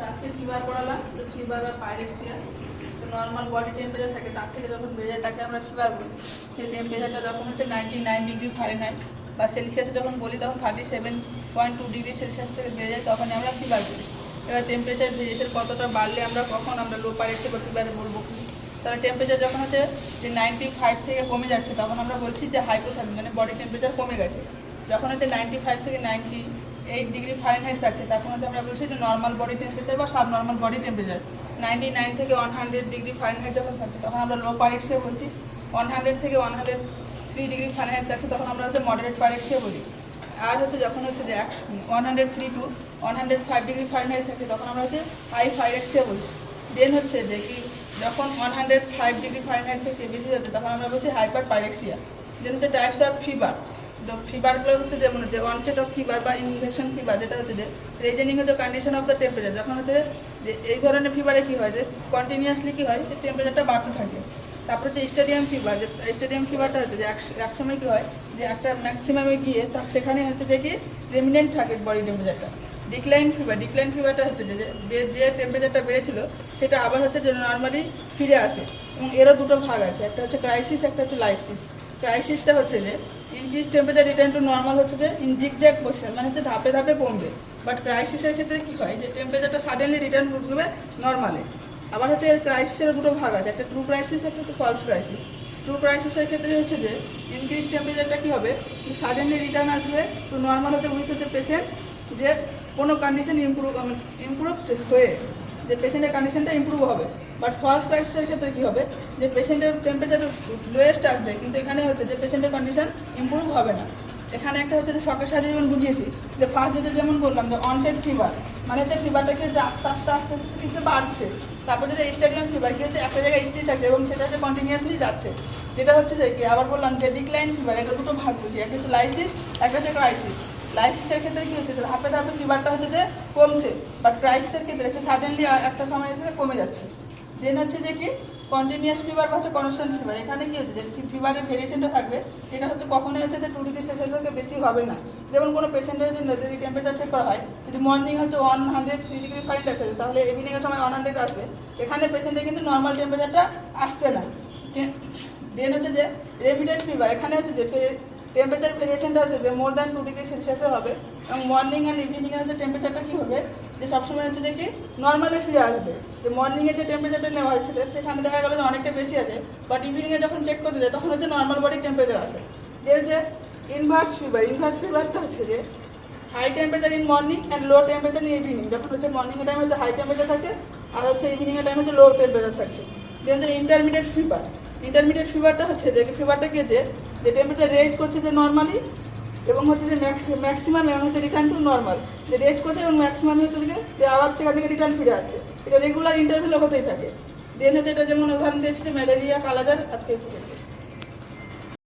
আজকে ফিভার পড়ালাম, তো ফিভার বা পাইরেক্সিয়া নর্মাল বডি টেম্পারেচার থাকে, তার থেকে যখন বেড়ে যায় তাকে আমরা ফিভার বলি। সেই টেম্পারেচারটা যখন হচ্ছে 99 ডিগ্রি ফারেনহাইট বা সেলসিয়াসে যখন বলি তখন 37.2 ডিগ্রি সেলসিয়াস থেকে বেড়ে যায়, তখন আমরা ফিভার বলি। এবার টেম্পারেচার ভেরিয়েশন কতটা বাড়লে আমরা কখন আমরা লো পাইরেক্সিয়া বা ফিভারে বলবো, তাহলে টেম্পারেচার যখন হচ্ছে যে 95 থেকে কমে যাচ্ছে তখন আমরা বলছি যে হাইপোথার্মিক, মানে বডি টেম্পারেচার কমে গেছে। যখন হচ্ছে 95 থেকে 98 ডিগ্রি ফারেনহাইট থাকছে তখন হচ্ছে আমরা বলছি যে নর্মাল বডি টেম্পারেচার বা সাব নর্মাল বডি টেম্পারেচার। 99 থেকে 100 ডিগ্রি ফারেনহাইট যখন থাকছে তখন আমরা লো পাইরেক্সিয়া বলছি। 100 থেকে 103 ডিগ্রি ফারেনহাইট থাকছে তখন আমরা হচ্ছে মডারেট পাইরেক্সিয়া বলি। আর হচ্ছে যখন হচ্ছে যে 103 টু 105 ডিগ্রি ফারেনহাইট থাকে তখন আমরা হচ্ছে হাই পাইরেক্সিয়া বলি। দেন হচ্ছে যে কি যখন 105 ডিগ্রি ফারেনহাইট থেকে বেশি হচ্ছে তখন আমরা বলছি হাইপার পাইরেক্সিয়া। দেন হচ্ছে টাইপস অফ ফিভার। তো ফিভারগুলো হচ্ছে যেমন যে অনসেট অফ ফিভার বা ইনভেশন ফিভার, যেটা হচ্ছে যে রেজেনিং হচ্ছে কন্ডিশন অফ দ্য টেম্পারেচার। যখন হচ্ছে যে এই ধরনের ফিভারে কী হয় যে কন্টিনিউয়াসলি কী হয় যে টেম্পারেচারটা বাড়তে থাকে। তারপরে যে স্টেডিয়াম ফিভার, যে স্টেডিয়াম ফিভারটা হচ্ছে যে এক সময় কী হয় যে একটা ম্যাক্সিমামে গিয়ে সেখানে হচ্ছে যে কি রেমিনেন্ট থাকে বডি টেম্পারেচারটা। ডিক্লাইন ফিভারটা হচ্ছে যে টেম্পারেচারটা বেড়েছিল সেটা আবার হচ্ছে যে নর্মালি ফিরে আসে। এবং এরও দুটো ভাগ আছে, একটা হচ্ছে ক্রাইসিস, একটা হচ্ছে লাইসিস। ক্রাইসিসটা হচ্ছে যে increase temperature return to normal হচ্ছে যে ইন জিগজ্যাগ পজিশন, মানে হচ্ছে ধাপে ধাপে কমবে। বাট ক্রাইসিসের ক্ষেত্রে কী হয় যে টেম্পারেচারটা সাডেনলি রিটার্ন করবে নর্মালে। আবার হচ্ছে এর ক্রাইসিসেরও দুটো ভাগ আছে, একটা ট্রু ক্রাইসিস, একটা হচ্ছে ফলস ক্রাইসিস। ট্রু ক্রাইসিসের ক্ষেত্রে হচ্ছে যে ইনক্রিজ টেম্পারেচারটা কী হবে সাডেনলি রিটার্ন আসবে টু নর্মাল হচ্ছে উইথ হচ্ছে পেশেন্ট যে কোনো কন্ডিশন ইমপ্রুভ হয়ে যে পেশেন্টের কন্ডিশনটা ইমপ্রুভ হবে। বাট ফলস ক্রাইসিসের ক্ষেত্রে কী হবে যে পেশেন্টের টেম্পারেচার লোয়েস্ট আসবে কিন্তু এখানে হচ্ছে যে পেশেন্টের কন্ডিশন ইমপ্রুভ হবে না। এখানে একটা হচ্ছে যে শখের সাহায্যে যেমন বুঝিয়েছি যে ফার্স্ট যেটা যেমন বললাম যে অনসেট ফিভার, মানে হচ্ছে ফিভারটাকে যে আস্তে আস্তে আস্তে আস্তে কিছু বাড়ছে। তারপর যেটা স্টেডিয়াম ফিভার কি হচ্ছে একটা জায়গায় স্টেজ আছে এবং সেটা হচ্ছে কন্টিনিউয়াসলি যাচ্ছে। যেটা হচ্ছে যে কি আবার বললাম যে ডিক্লাইন ফিভার, এটা দুটো ভাগ বুঝি, একটা হচ্ছে লাইসিস, একটা হচ্ছে ক্রাইসিস। লাইসিসের ক্ষেত্রে কী হচ্ছে ধাপে ধাপে ফিভারটা হচ্ছে যে কমছে, বাট ক্রাইসিসের ক্ষেত্রে হচ্ছে সাডেনলি একটা সময় এসে কমে যাচ্ছে। দেন হচ্ছে যে কি কন্টিনিউয়াস ফিভার বা হচ্ছে কনস্ট্যান্ট ফিভার, এখানে কী হচ্ছে যে ফিভারের ভেরিয়েশনটা থাকবে, এটা হচ্ছে কখনোই হচ্ছে যে 2 ডিগ্রি সেলসিয়াস থেকে বেশি হবে না। যেমন কোনো পেশেন্টের জন্য যদি টেম্পারেচার চেক করা হয়, যদি মর্নিং হচ্ছে 103 ডিগ্রি ফারেনহাইট আছে তাহলে ইভিনিংয়ের সময় 100 আসবে। এখানে পেশেন্টের কিন্তু নর্মাল টেম্পারেচারটা আসছে না। দেন হচ্ছে যে রেমিটেড ফিভার, এখানে হচ্ছে যে টেম্পারেচার ভেরিয়েশনটা হচ্ছে যে মোর দ্যান 2 ডিগ্রি সেলসিয়াসে হবে এবং মর্নিং অ্যান্ড ইভিনিংয়ে হচ্ছে টেম্পারেচারটা কী হবে যে সবসময় হচ্ছে যে কি নর্মালে ফিরে আসবে। যে মর্নিংয়ে যে টেম্পারেচারটা নেওয়া হয়েছে সেখানে দেখা গেলো যে অনেকটা বেশি আছে, বাট ইভিনিংয়ে যখন চেক করতে যায় তখন হচ্ছে নর্মাল বডি টেম্পারেচার আসে। এর যে ইনভার্স ফিভারটা হচ্ছে যে high temperature in morning and low temperature in evening. যখন হচ্ছে মর্নিংয়ের টাইম হচ্ছে হাই টেম্পারেচার থাকছে আর হচ্ছে ইভিনিংয়ের টাইম হচ্ছে লো টেম্পারেচার থাকছে। দেন হচ্ছে ইন্টারমিডিয়েট ফিভারটা হচ্ছে যে ফিভারটাকে যে টেম্পারেচার রেজ করছে যে নর্মালি এবং হচ্ছে যে ম্যাক্সিমাম এবং হচ্ছে রিটার্ন টু নর্মাল, যে রেজ করছে এবং ম্যাক্সিমাম হচ্ছে যে আবার সেখান থেকে রিটার্ন ফিরে আসছে। এটা রেগুলার ইন্টারভ্যালে হতেই থাকে। দেন হচ্ছে এটা যেমন উদাহরণ দিয়েছে যে ম্যালেরিয়া, কালাজ্বর, আজকে